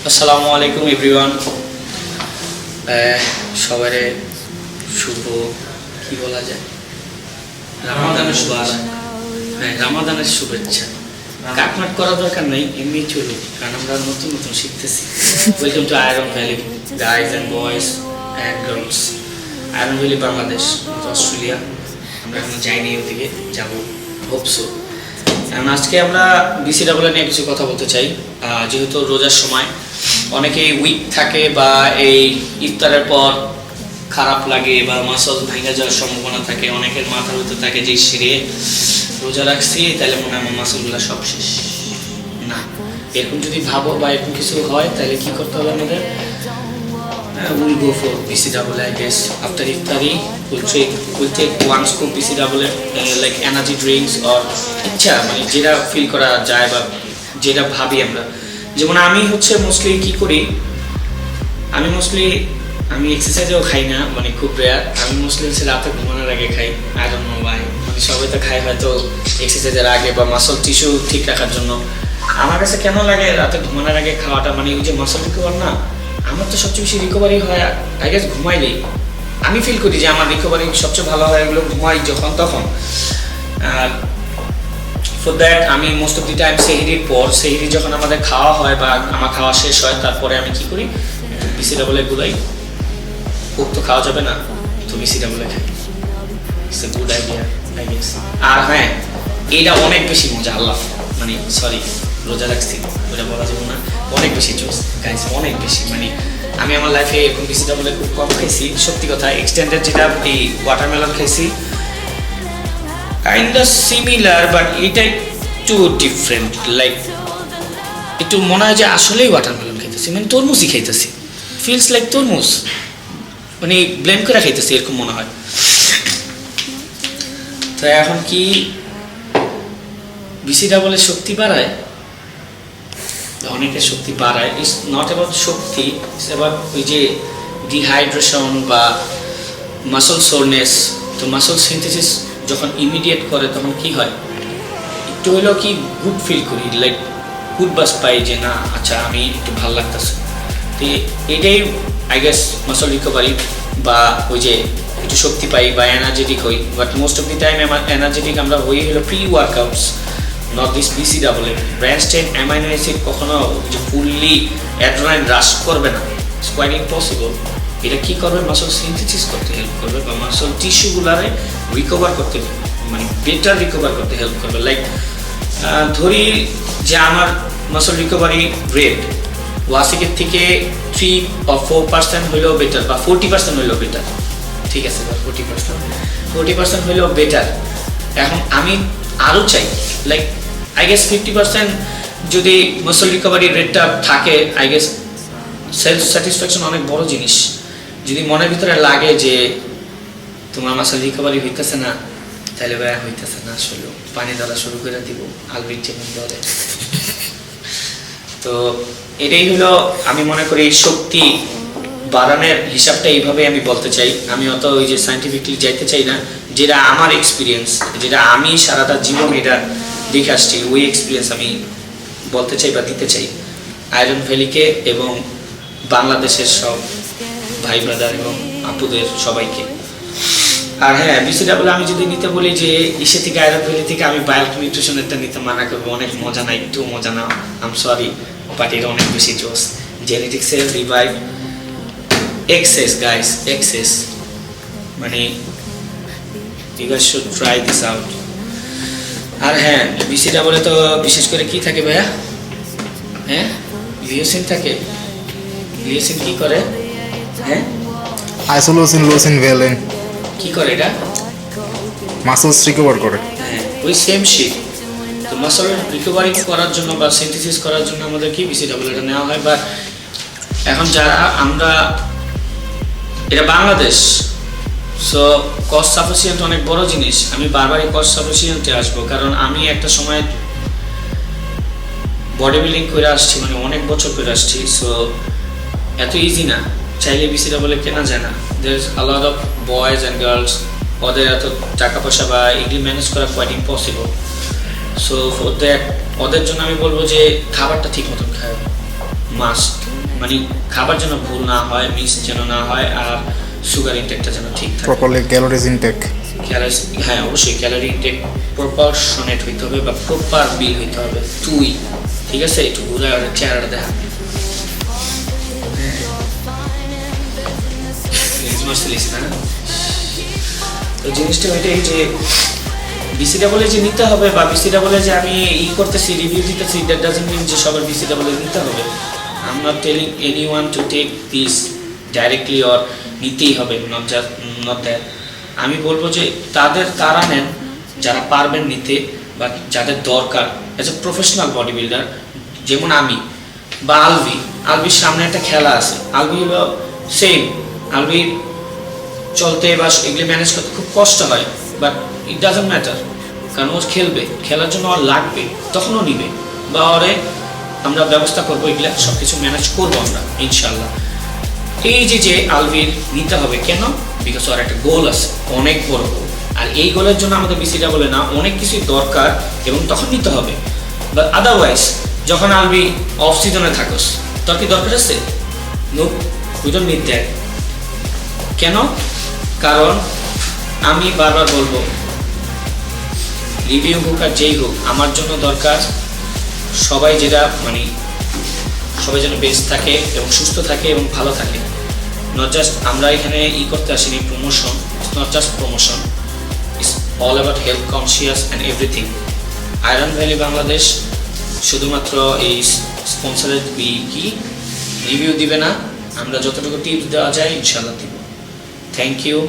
আসসালামু আলাইকুম এভরিওয়ান। সবারে শুভ কি বলা যায় রামাদানের শুভেচ্ছা। রামাদানের শুভেচ্ছা। কাটমাট করা দরকার নাই, এমনি চলুক, কারণ আমরা নতুন নতুন শিখতেছি। Welcome to iron valley guys and boys and girls. Iron valley Bangladesh, Australia. আমরা এখন যাইনি, ওদিকে যাবো, হোপসো। এখন আজকে আমরা BCAA নিয়ে কিছু কথা বলতে চাই। যেহেতু রোজার সময় অনেকেই উইক থাকে বা এই ইফতারের পর খারাপ লাগে বা মাসল ভেঙে যাওয়ার সম্ভাবনা থাকে, অনেকের মাথার ভিতরে থাকে যে সিঁড়ে রোজা রাখছি তাহলে মনে হয় আমার মাসলগুলো সব শেষ। না, এরকম যদি ভাবো বা এরকম কিছু হয় তাহলে কি করতে হবে আমাদের? We'll go for BCAA, I guess. After iftari, we'll take one scoop BCAA, like energy drinks or ইচ্ছা মানে যেটা ফিল করা যায় বা যেটা ভাবি আমরা। যেমন আমি হচ্ছে মোস্টলি কি করি, আমি এক্সারসাইজও খাই না, মানে খুব রেয়ার। আমি মোস্টলি হচ্ছে রাতে ঘুমানোর আগে খাই। আই ডোন্ট নো ভাই, মানে সবাই তো খায় হয়তো এক্সারসাইজের আগে বা মাসল টিস্যু ঠিক রাখার জন্য। আমার কাছে কেন লাগে রাতে ঘুমানোর আগে খাওয়াটা, মানে ওই যে মাসল রিকভার না, আমার তো সবচেয়ে বেশি রিকভারি হয় আই গেস ঘুমাইলেই। আমি ফিল করি যে আমার রিকভারি সবচেয়ে ভালো হয় এগুলো ঘুমাই যখন তখন। ফর দ্যাট আমি মোস্ট অফ দি টাইম সেহরির পর, সেহরি যখন আমাদের খাওয়া হয় বা আমার খাওয়া শেষ হয়, তারপরে আমি কি করি, BCAA গুলাই। খুব তো খাওয়া যাবে না, তো BCAA খাই। It's a good idea I guess. আর হ্যাঁ, এটা অনেক বেশি মজা, আল্লাহ মানে সরি রোজা রাখছি ওটা বলা যাবে না, অনেক বেশি জোস গাইস, অনেক বেশি। মানে আমি আমার লাইফে এরকম BCAA খুব কম খাইছি, সত্যি কথা। এক্সটেন্ডেড যেটা এই ওয়াটারমেলন খাইছি, কাইন্ড অফ সিমিলার, বাট এটা একটু ডিফারেন্ট। লাইক একটু মনে হয় যে আসলেই ওয়াটারমেলন খাইতেছি, মানে তরমুজই খাইতেছি। ফিলস লাইক তরমুজ, মানে ব্লেন্ড করে খাইতেছি এরকম মনে হয়। তো এখন কি BCAA শক্তি বাড়ায়? অনেকের শক্তি বাড়ায়। It's not about Shakti, it's about ওই যে ডিহাইড্রেশন বা মাসল সোরনেস। তো মাসল সিনথেসিস যখন ইমিডিয়েট করে তখন কি হয়, একটু হলেও কি গুড ফিল করি, লাইক গুড বাস পাই যে না আচ্ছা আমি একটু ভালো লাগতেছে। তো এটাই আই গেস মাসল রিকভারি, বা ওই যে একটু শক্তি পাই বা এনার্জেটিক হই। But most of the time আমার এনার্জেটিক আমরা হই হলো pre workouts, not this BCAA। ব্র্যান্ডস্টেন অ্যামাইনো অ্যাসিড কখনো যে ফুললি অ্যাড্রেনালাইন রাশ করবে না, ইটস কোয়াইট ইম্পসিবল। এটা কি করবে, মাসল সিনথেসিস করতে হেল্প করবে বা মাসল টিস্যুগুলারে রিকভার করতে, মানে বেটার রিকভার করতে হেল্প করবে। লাইক ধরি যে আমার মাসল রিকভারি রেট ওয়াসিকের থেকে 3 or 4% হইলেও বেটার, বা 40% হইলেও বেটার, ঠিক আছে, বা 40% হইলেও বেটার। এখন আমি আরও চাই, লাইক আই গেস 50% যদি মাসল রিকভারি রেটটা থাকে, আই গেস সেলফ স্যাটিসফ্যাকশন অনেক বড় জিনিস। যদি মনের ভিতরে লাগে যে তোমার মাসল রিকভারি হইতেছে না, তাহলে ভাই হইতেছে না, আসলে পানি দ্বারা শুরু করে দিব আলবির যেমন ধরে। তো এটাই হলো আমি মনে করি শক্তি বাড়ানোর হিসাবটা এইভাবে আমি বলতে চাই। আমি অত ওই যে সায়েন্টিফিকলি যাইতে চাই না, যেটা আমার এক্সপিরিয়েন্স, যেটা আমি সারাটা জীবন এটা দেখে আসছি, ওই এক্সপিরিয়েন্স আমি বলতে চাই বা দিতে চাই আয়রন ভ্যালিকে এবং বাংলাদেশের সব ভাই ব্রাদার এবং আপুদের সবাইকে। আর হ্যাঁ, BCAA আমি যদি নিতে বলি যে ইসে থেকে আয়রন ভ্যালি থেকে, আমি বায়োটিক নিউট্রিশনেরটা নিতে মানা করবো। অনেক মজা না, একটু মজা না, আম সরি, বাট এটা অনেক বেশি জোস। জেনেটিক্সের রিভাইভ এক্সেস গাইস, এক্সেস, মানে you guys should try this out. আর হ্যাঁ, BCAA তো বিশেষ করে কি থাকে ভাইয়া? হ্যাঁ, লিওসিন থাকে। লিওসিন কি করে? হ্যাঁ, আইসোলোসিন, লোসিন, ভ্যালিন কি করে এটা? মাসলস রিকভার করে। হ্যাঁ, ওই সেম শিট। তো মাসল রিকভারি করার জন্য বা সিনথেসিস করার জন্য আমাদের কি BCAA নেওয়া হয়। বা এখন যারা আমরা, এটা বাংলাদেশ, সো কস্ট সাফিসিয়েন্ট অনেক বড় জিনিস। আমি বারবারই কস্ট সাফিসিয়েন্টে আসবো, কারণ আমি একটা সময় বডি বিল্ডিং করে আসছি, মানে অনেক বছর করে আসছি। সো এত ইজি না, চাইলে BCAA কেনা যায় না। There is a lot of boys and girls, ওদের এত টাকা পয়সা বা এগুলি ম্যানেজ করা কোয়াইট ইম্পসিবল। সো ওদের জন্য আমি বলবো যে খাবারটা ঠিক মতন খায়, মাস্ট, মানে খাবার যেন ভুল না হয়, মিক্স যেন না হয়, আর সুগার ইনটেকটা যেন ঠিক থাকে। Properly calories intake. হ্যাঁ অবশ্যই ক্যালোরি ইনটেক প্রপোর্শনেট হইতে হবে বা প্রপার বিল হইতে হবে। তুই ঠিক আছে, একটু ঘুরে চেহারাটা দেখা। তো জিনিসটা ওইটাই যে বিসিটা বলে যে নিতে হবে বা বিসিটা বলে যে আমি করতেছি, রিভিউ দিতেছি, দ্যাট ডাজন্ট মিন যে সবার বিসিটা বলে নিতে হবে। I am not telling anyone to take this directly or নিতেই হবে, নট দ্যাট। আমি বলবো যে তারা নেন যারা পারবেন নিতে বা যাদের দরকার as a professional body builder, যেমন আমি বা আলভির সামনে একটা খেলা আছে, আলভি সেম, আলভির চলতে বা এগুলি ম্যানেজ করতে খুব কষ্ট হয়, বাট ইট ডাজন্ট ম্যাটার, কারণ ও খেলবে, খেলার জন্য ওর লাগবে, তখন ও নিবে বা ওরে আমরা ব্যবস্থা করবো, এগুলো সব কিছু ম্যানেজ করবো আমরা ইনশাল্লাহ। এই যে আলভির নিতে হবে কেন, বিকজ ওর একটা গোল আছে, অনেক বড় গোল, আর এই গোলের জন্য আমাদের বিসিটা বলে না, অনেক কিছুই দরকার এবং তখন নিতে হবে। বাট আদারওয়াইজ যখন আলভি অফ সিজনে থাকোস, তোর কি দরকার আছে? No, we don't need that. কেন? কারণ আমি বারবার বলবো, রিভিউ হোক আর যেই হোক, আমার জন্য দরকার সবাই সবাই যেন বেস্ট থাকে এবং সুস্থ থাকে এবং ভালো থাকে। নট জাস্ট আমরা এখানে করতে আসিনি promotion, it's not just promotion, it's all about health conscious and everything. Iron valley Bangladesh শুধুমাত্র এই স্পন্সরের রিভিউ দিবে না, আমরা যতটুকু টিপস দেওয়া যায় ইনশাল্লাহ দিব। Thank you.